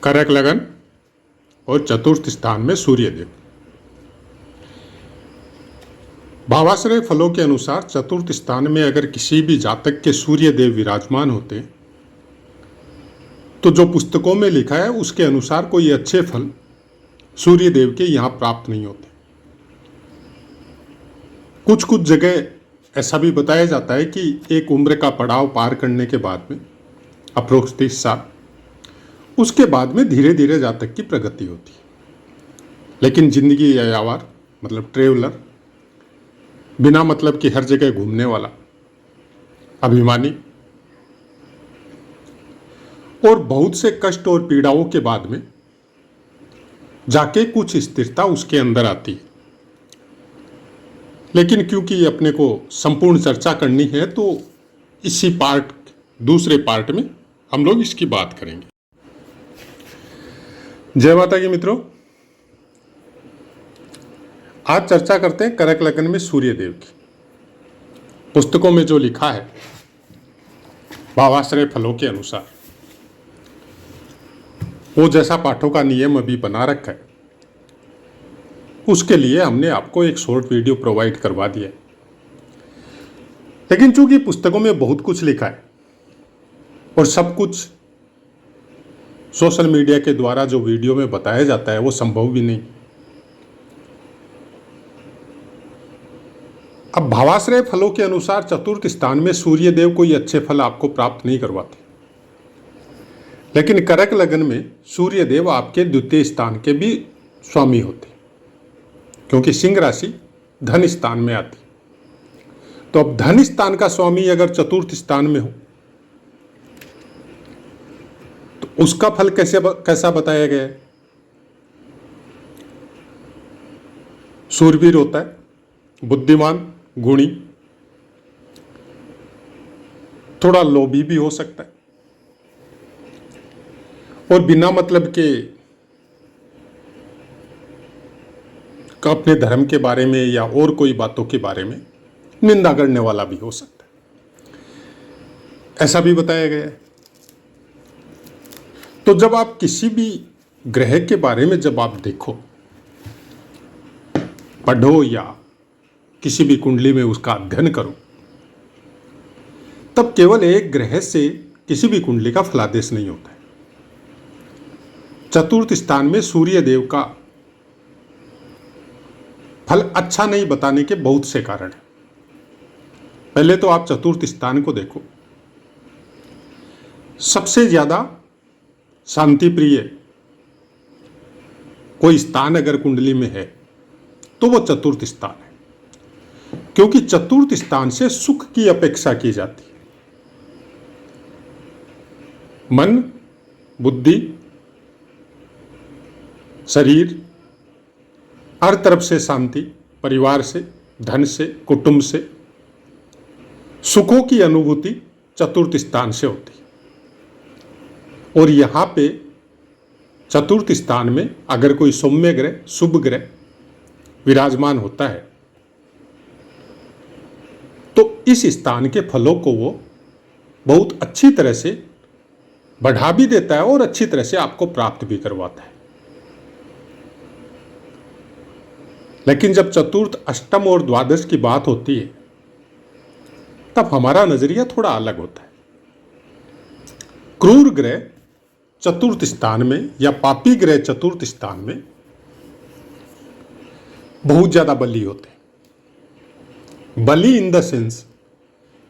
करक लगन और चतुर्थ स्थान में सूर्यदेव। भावाश्रय फलों के अनुसार चतुर्थ स्थान में अगर किसी भी जातक के सूर्यदेव विराजमान होते तो जो पुस्तकों में लिखा है उसके अनुसार कोई अच्छे फल सूर्यदेव के यहाँ प्राप्त नहीं होते। कुछ कुछ जगह ऐसा भी बताया जाता है कि एक उम्र का पड़ाव पार करने के बाद में अप्रोक्स 30 साल, उसके बाद में धीरे धीरे जातक की प्रगति होती है। लेकिन जिंदगी यायावर मतलब ट्रेवलर, बिना मतलब कि हर जगह घूमने वाला, अभिमानी और बहुत से कष्ट और पीड़ाओं के बाद में जाके कुछ स्थिरता उसके अंदर आती है। लेकिन क्योंकि अपने को संपूर्ण चर्चा करनी है तो इसी दूसरे पार्ट में हम लोग इसकी बात करेंगे। जय माता की मित्रों, आज चर्चा करते हैं करक लगन में सूर्यदेव की। पुस्तकों में जो लिखा है भावाश्रय फलों के अनुसार, वो जैसा पाठों का नियम अभी बना रखा है, उसके लिए हमने आपको एक शॉर्ट वीडियो प्रोवाइड करवा दिया है। लेकिन चूंकि पुस्तकों में बहुत कुछ लिखा है और सब कुछ सोशल मीडिया के द्वारा जो वीडियो में बताया जाता है वो संभव भी नहीं। अब भावाश्रय फलों के अनुसार चतुर्थ स्थान में सूर्यदेव कोई अच्छे फल आपको प्राप्त नहीं करवाते, लेकिन करक लगन में सूर्यदेव आपके द्वितीय स्थान के भी स्वामी होते, क्योंकि सिंह राशि धन स्थान में आती। तो अब धन स्थान का स्वामी अगर चतुर्थ स्थान में हो तो उसका फल कैसा बताया गया है? शूरवीर होता है, बुद्धिमान, गुणी, थोड़ा लोभी भी हो सकता है और बिना मतलब के अपने धर्म के बारे में या और कोई बातों के बारे में निंदा करने वाला भी हो सकता है, ऐसा भी बताया गया है। तो जब आप किसी भी ग्रह के बारे में जब आप देखो, पढ़ो या किसी भी कुंडली में उसका अध्ययन करो, तब केवल एक ग्रह से किसी भी कुंडली का फलादेश नहीं होता है। चतुर्थ स्थान में सूर्य देव का फल अच्छा नहीं बताने के बहुत से कारण हैं। पहले तो आप चतुर्थ स्थान को देखो, सबसे ज्यादा शांति प्रिय कोई स्थान अगर कुंडली में है तो वो चतुर्थ स्थान है, क्योंकि चतुर्थ स्थान से सुख की अपेक्षा की जाती है। मन, बुद्धि, शरीर, हर तरफ से शांति, परिवार से, धन से, कुटुंब से सुखों की अनुभूति चतुर्थ स्थान से होती है। और यहां पे चतुर्थ स्थान में अगर कोई सौम्य ग्रह, शुभ ग्रह विराजमान होता है तो इस स्थान के फलों को वो बहुत अच्छी तरह से बढ़ा भी देता है और अच्छी तरह से आपको प्राप्त भी करवाता है। लेकिन जब चतुर्थ, अष्टम और द्वादश की बात होती है तब हमारा नजरिया थोड़ा अलग होता है। क्रूर ग्रह चतुर्थ स्थान में या पापी ग्रह चतुर्थ स्थान में बहुत ज्यादा बली होते हैं। बली इन द सेंस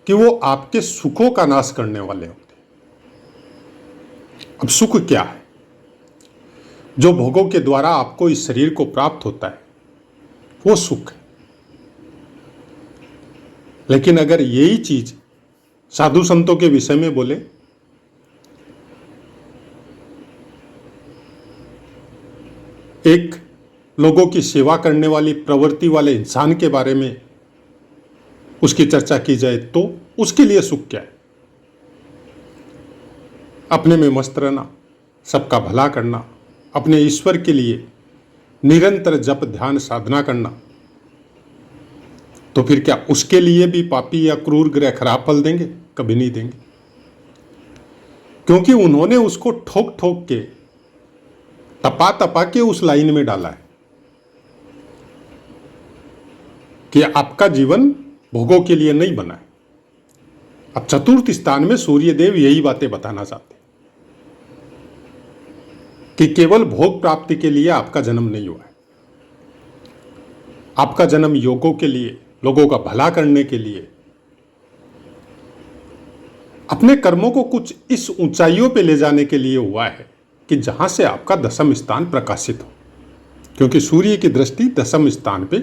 कि वो आपके सुखों का नाश करने वाले होते हैं। अब सुख क्या है? जो भोगों के द्वारा आपको इस शरीर को प्राप्त होता है वो सुख है। लेकिन अगर यही चीज साधु संतों के विषय में बोले, एक लोगों की सेवा करने वाली प्रवृत्ति वाले इंसान के बारे में उसकी चर्चा की जाए तो उसके लिए सुख क्या है? अपने में मस्त रहना, सबका भला करना, अपने ईश्वर के लिए निरंतर जप ध्यान साधना करना। तो फिर क्या उसके लिए भी पापी या क्रूर ग्रह खराब फल देंगे? कभी नहीं देंगे, क्योंकि उन्होंने उसको ठोक ठोक के तपा तपा के उस लाइन में डाला है कि आपका जीवन भोगों के लिए नहीं बना है। अब चतुर्थ स्थान में सूर्यदेव यही बातें बताना चाहते हैं कि केवल भोग प्राप्ति के लिए आपका जन्म नहीं हुआ है। आपका जन्म योगों के लिए, लोगों का भला करने के लिए, अपने कर्मों को कुछ इस ऊंचाइयों पे ले जाने के लिए हुआ है कि जहां से आपका दशम स्थान प्रकाशित हो, क्योंकि सूर्य की दृष्टि दशम स्थान पे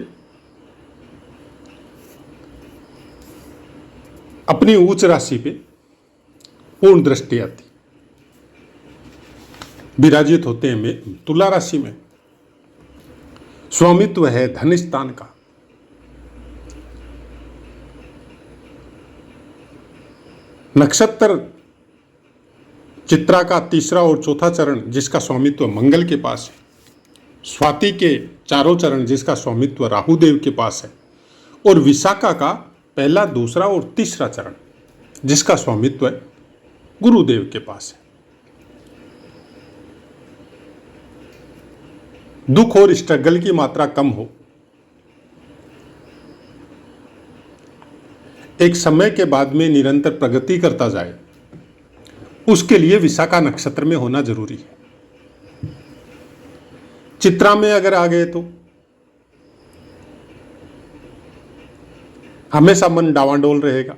अपनी उच्च राशि पे पूर्ण दृष्टि आती, विराजित होते हैं तुला राशि में। स्वामित्व है धन स्थान का। नक्षत्र चित्रा का तीसरा और चौथा चरण जिसका स्वामित्व मंगल के पास है, स्वाति के चारों चरण जिसका स्वामित्व राहुदेव के पास है, और विशाखा का पहला, दूसरा और तीसरा चरण जिसका स्वामित्व है गुरुदेव के पास है। दुख और स्ट्रगल की मात्रा कम हो, एक समय के बाद में निरंतर प्रगति करता जाए, उसके लिए विशाखा नक्षत्र में होना जरूरी है। चित्रा में अगर आ गए तो हमेशा मन डावाडोल रहेगा,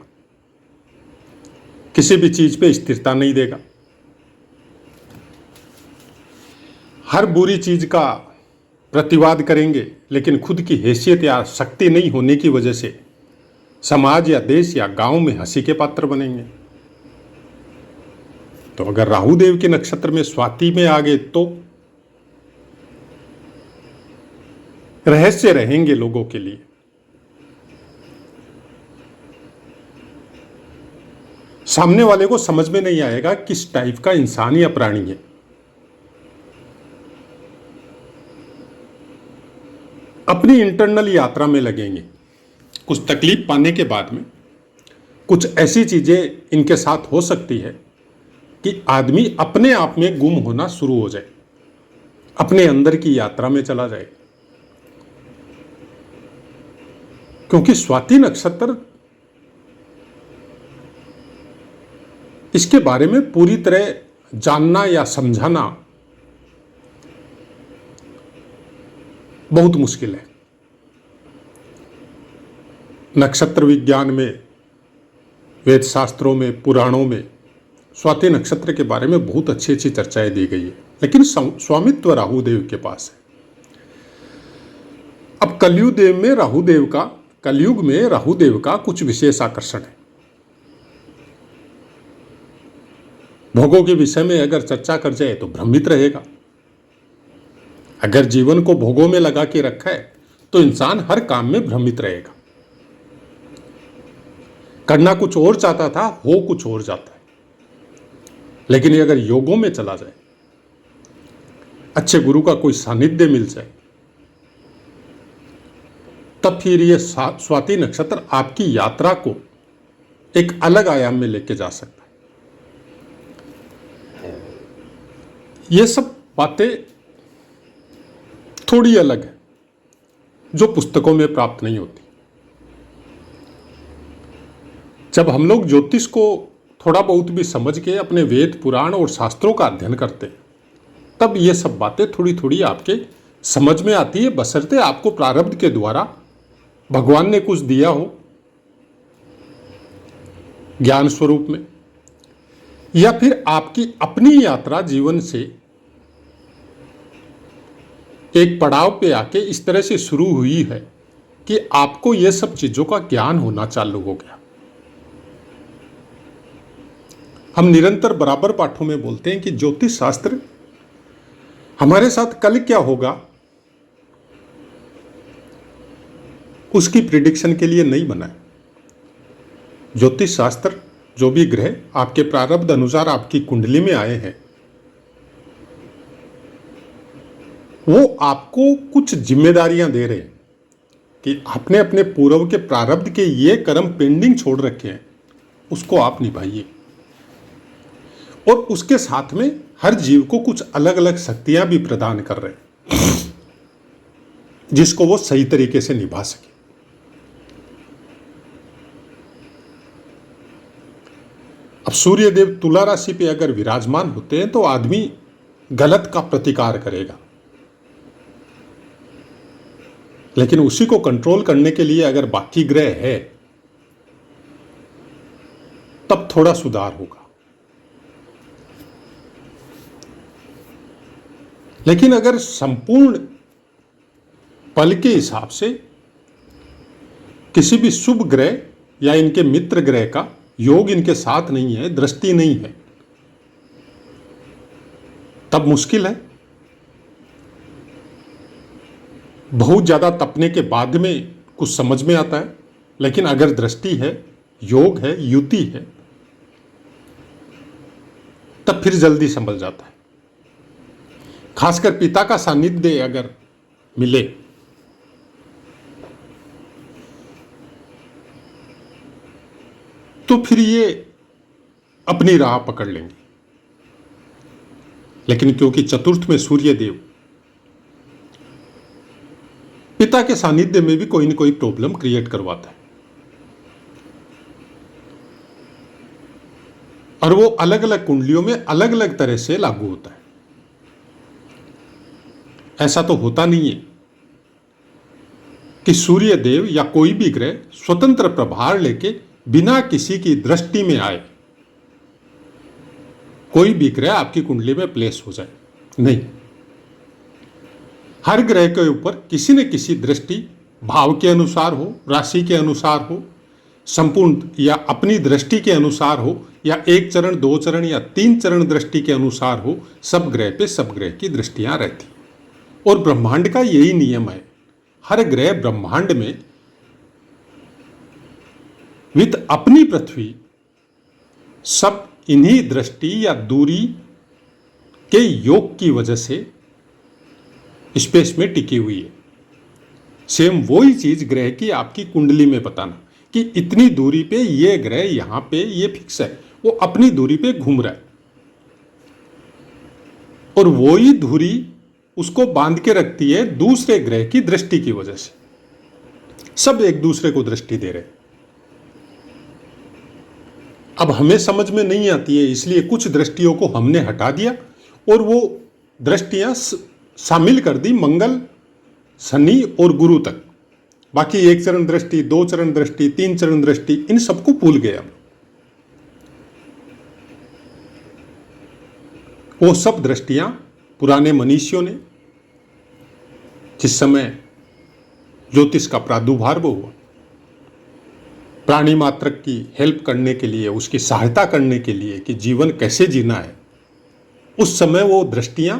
किसी भी चीज पे स्थिरता नहीं देगा, हर बुरी चीज का प्रतिवाद करेंगे, लेकिन खुद की हैसियत या शक्ति नहीं होने की वजह से समाज या देश या गांव में हंसी के पात्र बनेंगे। तो अगर राहुदेव के नक्षत्र में स्वाति में आ गए तो रहस्य रहेंगे लोगों के लिए। सामने वाले को समझ में नहीं आएगा किस टाइप का इंसान या प्राणी है। अपनी इंटरनल यात्रा में लगेंगे। कुछ तकलीफ पाने के बाद में कुछ ऐसी चीजें इनके साथ हो सकती है कि आदमी अपने आप में गुम होना शुरू हो जाए, अपने अंदर की यात्रा में चला जाए। क्योंकि स्वाति नक्षत्र इसके बारे में पूरी तरह जानना या समझाना बहुत मुश्किल है। नक्षत्र विज्ञान में, वेद शास्त्रों में, पुराणों में स्वाति नक्षत्र के बारे में बहुत अच्छी अच्छी चर्चाएं दी गई है, लेकिन स्वामित्व राहुदेव के पास है। अब कलयुग में राहुदेव का कुछ विशेष आकर्षण है। भोगों के विषय में अगर चर्चा कर जाए तो भ्रमित रहेगा। अगर जीवन को भोगों में लगा के रखा है तो इंसान हर काम में भ्रमित रहेगा। करना कुछ और चाहता था, हो कुछ और जाता है। लेकिन अगर योगों में चला जाए, अच्छे गुरु का कोई सानिध्य मिल जाए, तब फिर यह स्वाति नक्षत्र आपकी यात्रा को एक अलग आयाम में लेके जा सकता है। ये सब बातें थोड़ी अलग है, जो पुस्तकों में प्राप्त नहीं होती। जब हम लोग ज्योतिष को थोड़ा बहुत भी समझ के अपने वेद, पुराण और शास्त्रों का अध्ययन करते हैं, तब ये सब बातें थोड़ी थोड़ी आपके समझ में आती है, बशर्ते आपको प्रारब्ध के द्वारा भगवान ने कुछ दिया हो ज्ञान स्वरूप में, या फिर आपकी अपनी यात्रा जीवन से एक पड़ाव पे आके इस तरह से शुरू हुई है कि आपको ये सब चीजों का ज्ञान होना चालू हो गया। हम निरंतर बराबर पाठों में बोलते हैं कि ज्योतिष शास्त्र हमारे साथ कल क्या होगा उसकी प्रिडिक्शन के लिए नहीं बना है। ज्योतिष शास्त्र जो भी ग्रह आपके प्रारब्ध अनुसार आपकी कुंडली में आए हैं, वो आपको कुछ जिम्मेदारियां दे रहे हैं कि आपने अपने पूर्व के प्रारब्ध के ये कर्म पेंडिंग छोड़ रखे हैं, उसको आप निभाइए। और उसके साथ में हर जीव को कुछ अलग अलग शक्तियां भी प्रदान कर रहे हैं जिसको वो सही तरीके से निभा सके। अब सूर्यदेव तुला राशि पे अगर विराजमान होते हैं तो आदमी गलत का प्रतिकार करेगा, लेकिन उसी को कंट्रोल करने के लिए अगर बाकी ग्रह है तब थोड़ा सुधार होगा। लेकिन अगर संपूर्ण पल के हिसाब से किसी भी शुभ ग्रह या इनके मित्र ग्रह का योग इनके साथ नहीं है, दृष्टि नहीं है, तब मुश्किल है। बहुत ज्यादा तपने के बाद में कुछ समझ में आता है, लेकिन अगर दृष्टि है, योग है, युति है, तब फिर जल्दी संभल जाता है। खासकर पिता का सानिध्य अगर मिले तो फिर ये अपनी राह पकड़ लेंगे। लेकिन क्योंकि चतुर्थ में सूर्य देव, पिता के सानिध्य में भी कोई न कोई प्रॉब्लम क्रिएट करवाता है, और वो अलग अलग कुंडलियों में अलग अलग तरह से लागू होता है। ऐसा तो होता नहीं है कि सूर्य देव या कोई भी ग्रह स्वतंत्र प्रभार लेके बिना किसी की दृष्टि में आए, कोई भी ग्रह आपकी कुंडली में प्लेस हो जाए, नहीं। हर ग्रह के ऊपर किसी न किसी दृष्टि भाव के अनुसार हो, राशि के अनुसार हो, संपूर्ण या अपनी दृष्टि के अनुसार हो, या एक चरण, दो चरण या तीन चरण दृष्टि के अनुसार हो, सब ग्रह पे सब ग्रह की दृष्टियां रहती। और ब्रह्मांड का यही नियम है, हर ग्रह ब्रह्मांड में विद अपनी पृथ्वी सब इन्हीं दृष्टि या दूरी के योग की वजह से स्पेस में टिकी हुई है। सेम वही चीज ग्रह की आपकी कुंडली में बताना कि इतनी दूरी पे ये ग्रह यहां पे ये फिक्स है, वो अपनी दूरी पे घूम रहा है, और वही दूरी उसको बांध के रखती है दूसरे ग्रह की दृष्टि की वजह से। सब एक दूसरे को दृष्टि दे रहे हैं। अब हमें समझ में नहीं आती है, इसलिए कुछ दृष्टियों को हमने हटा दिया और वो दृष्टियां शामिल कर दी मंगल, शनि और गुरु तक। बाकी एक चरण दृष्टि, दो चरण दृष्टि, तीन चरण दृष्टि, इन सबको भूल गए अब। वो सब दृष्टियां पुराने मनीषियों ने, जिस समय ज्योतिष का प्रादुर्भाव हुआ, प्राणी मात्र की हेल्प करने के लिए, उसकी सहायता करने के लिए कि जीवन कैसे जीना है, उस समय वो दृष्टियां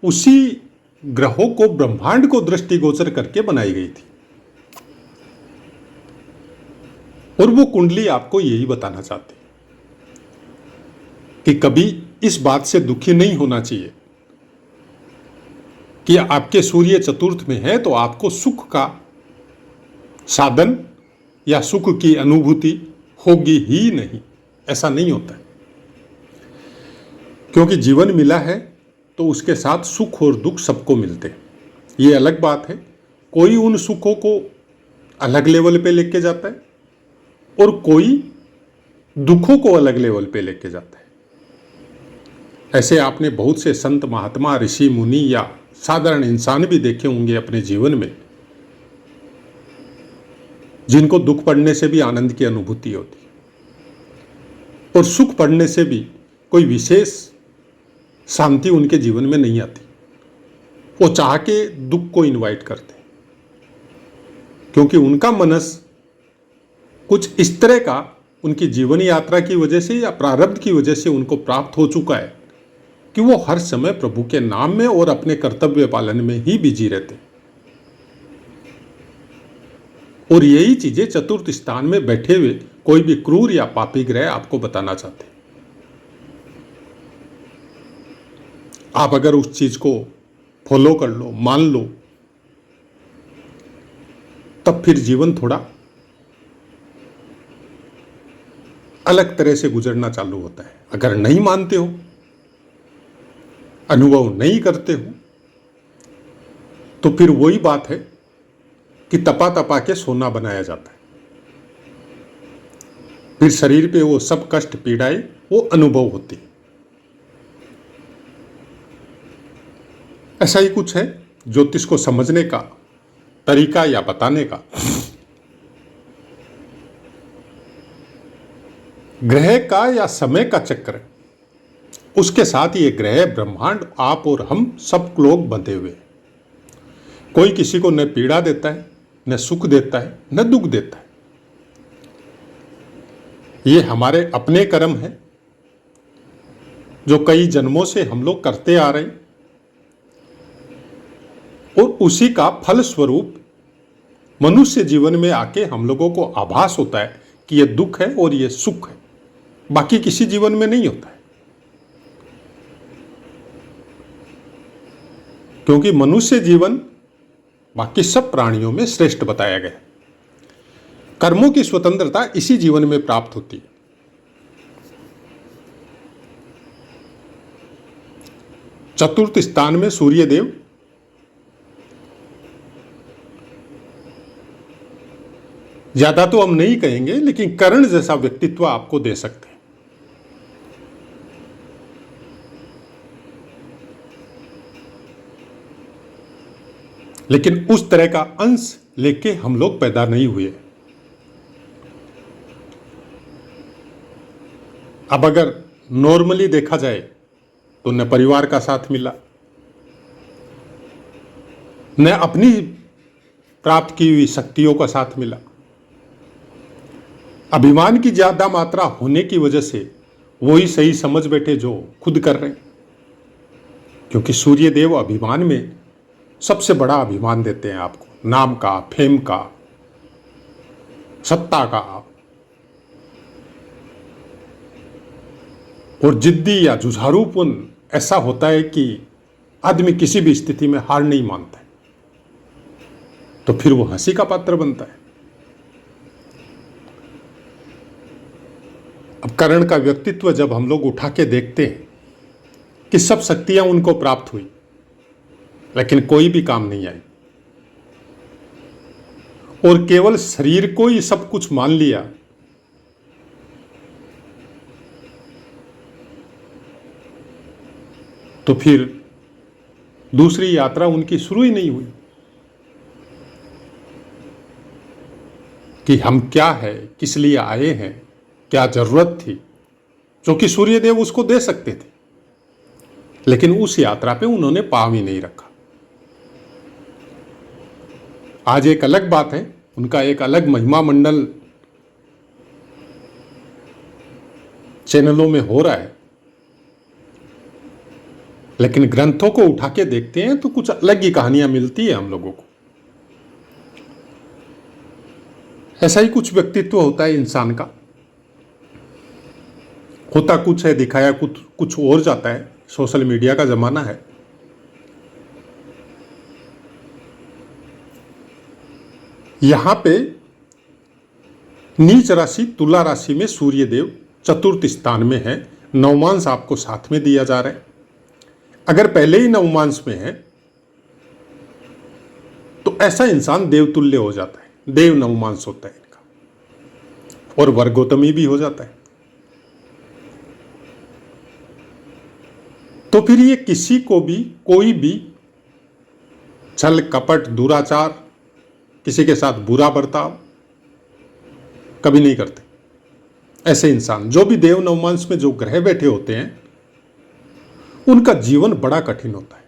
उसी ग्रहों को, ब्रह्मांड को दृष्टिगोचर करके बनाई गई थी। और वो कुंडली आपको यही बताना चाहती कि कभी इस बात से दुखी नहीं होना चाहिए कि आपके सूर्य चतुर्थ में है तो आपको सुख का साधन या सुख की अनुभूति होगी ही नहीं। ऐसा नहीं होता है, क्योंकि जीवन मिला है तो उसके साथ सुख और दुख सबको मिलते हैं। ये अलग बात है, कोई उन सुखों को अलग लेवल पे लेके जाता है और कोई दुखों को अलग लेवल पे लेके जाता है। ऐसे आपने बहुत से संत, महात्मा, ऋषि, मुनि या साधारण इंसान भी देखे होंगे अपने जीवन में, जिनको दुख पड़ने से भी आनंद की अनुभूति होती और सुख पड़ने से भी कोई विशेष शांति उनके जीवन में नहीं आती। वो चाह के दुख को इनवाइट करते, क्योंकि उनका मनस कुछ इस तरह का उनकी जीवन यात्रा की वजह से या प्रारब्ध की वजह से उनको प्राप्त हो चुका है कि वो हर समय प्रभु के नाम में और अपने कर्तव्य पालन में ही बिजी रहते। और यही चीजें चतुर्थ स्थान में बैठे हुए कोई भी क्रूर या पापी ग्रह आपको बताना चाहते। आप अगर उस चीज को फॉलो कर लो, मान लो, तब फिर जीवन थोड़ा अलग तरह से गुजरना चालू होता है। अगर नहीं मानते हो अनुभव नहीं करते हो तो फिर वही बात है कि तपा तपा के सोना बनाया जाता है। फिर शरीर पे वो सब कष्ट पीड़ाएं वो अनुभव होती है। ऐसा ही कुछ है ज्योतिष को समझने का तरीका या बताने का। ग्रह का या समय का चक्र, उसके साथ ये ग्रह ब्रह्मांड आप और हम सब लोग बंधे हुए हैं। कोई किसी को न पीड़ा देता है, न सुख देता है, न दुख देता है। ये हमारे अपने कर्म है जो कई जन्मों से हम लोग करते आ रहे हैं, और उसी का फल स्वरूप मनुष्य जीवन में आके हम लोगों को आभास होता है कि ये दुख है और ये सुख है। बाकी किसी जीवन में नहीं होता है, क्योंकि मनुष्य जीवन बाकी सब प्राणियों में श्रेष्ठ बताया गया है। कर्मों की स्वतंत्रता इसी जीवन में प्राप्त होती है। चतुर्थ स्थान में सूर्य देव, ज्यादा तो हम नहीं कहेंगे, लेकिन कर्ण जैसा व्यक्तित्व आपको दे सकते हैं। लेकिन उस तरह का अंश लेके हम लोग पैदा नहीं हुए। अब अगर नॉर्मली देखा जाए तो न परिवार का साथ मिला, न अपनी प्राप्त की हुई शक्तियों का साथ मिला। अभिमान की ज्यादा मात्रा होने की वजह से वही सही समझ बैठे जो खुद कर रहे हैं, क्योंकि सूर्य देव अभिमान में सबसे बड़ा अभिमान देते हैं आपको, नाम का, फेम का, सत्ता का। और जिद्दी या जुझारूपन ऐसा होता है कि आदमी किसी भी स्थिति में हार नहीं मानता है, तो फिर वो हंसी का पात्र बनता है। अब कर्ण का व्यक्तित्व जब हम लोग उठा के देखते हैं कि सब शक्तियां उनको प्राप्त हुई, लेकिन कोई भी काम नहीं आई, और केवल शरीर को ही सब कुछ मान लिया, तो फिर दूसरी यात्रा उनकी शुरू ही नहीं हुई कि हम क्या है, किस लिए आए हैं, क्या जरूरत थी, जो कि सूर्यदेव उसको दे सकते थे, लेकिन उस यात्रा पे उन्होंने पांव ही नहीं रखा। आज एक अलग बात है, उनका एक अलग महिमा मंडल चैनलों में हो रहा है, लेकिन ग्रंथों को उठा के देखते हैं तो कुछ अलग ही कहानियां मिलती है हम लोगों को। ऐसा ही कुछ व्यक्तित्व होता है इंसान का, होता कुछ है, दिखाया कुछ और जाता है। सोशल मीडिया का जमाना है, यहां पे नीच राशि तुला राशि में सूर्यदेव चतुर्थ स्थान में है, नवमांश आपको साथ में दिया जा रहा है। अगर पहले ही नवमांश में है तो ऐसा इंसान देवतुल्य हो जाता है, देव नवमांश होता है इनका, और वर्गोत्तमी भी हो जाता है। तो फिर ये किसी को भी कोई भी छल कपट दुराचार, किसी के साथ बुरा बर्ताव कभी नहीं करते। ऐसे इंसान जो भी देव नवमांश में जो ग्रह बैठे होते हैं उनका जीवन बड़ा कठिन होता है।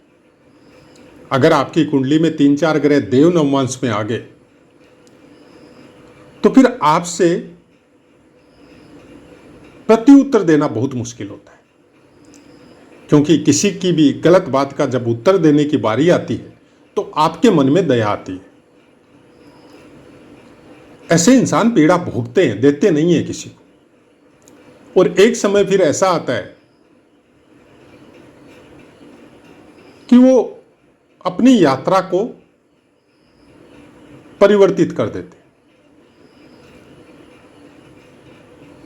अगर आपकी कुंडली में 3-4 ग्रह देव नवमांश में आ गए तो फिर आपसे प्रत्युत्तर देना बहुत मुश्किल होता है, क्योंकि किसी की भी गलत बात का जब उत्तर देने की बारी आती है तो आपके मन में दया आती है। ऐसे इंसान पीड़ा भोगते हैं, देते नहीं है किसी को। और एक समय फिर ऐसा आता है कि वो अपनी यात्रा को परिवर्तित कर देते।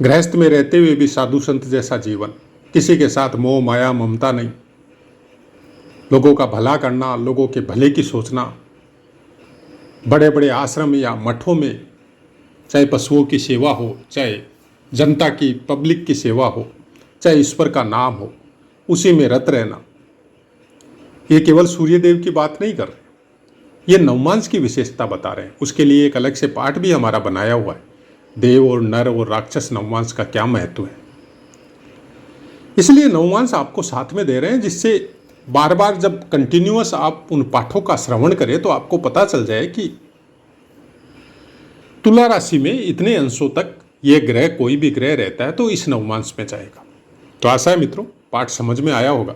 गृहस्थ में रहते हुए भी साधु संत जैसा जीवन, किसी के साथ मोह माया ममता नहीं, लोगों का भला करना, लोगों के भले की सोचना, बड़े बड़े आश्रम या मठों में चाहे पशुओं की सेवा हो, चाहे जनता की पब्लिक की सेवा हो, चाहे ईश्वर का नाम हो, उसी में रत रहना। ये केवल सूर्यदेव की बात नहीं कर रहे, ये नवमांस की विशेषता बता रहे हैं। उसके लिए एक अलग से पाठ भी हमारा बनाया हुआ है, देव और नर और राक्षस नवमांस का क्या महत्व है। इसलिए नवमांस आपको साथ में दे रहे हैं, जिससे बार बार जब कंटिन्यूअस आप उन पाठों का श्रवण करें तो आपको पता चल जाए कि तुला राशि में इतने अंशों तक ये ग्रह, कोई भी ग्रह रहता है तो इस नवमांस में जाएगा। तो आशा है मित्रों पाठ समझ में आया होगा।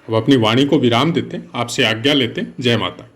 अब अपनी वाणी को विराम देते हैं, आपसे आज्ञा लेते हैं। जय माता।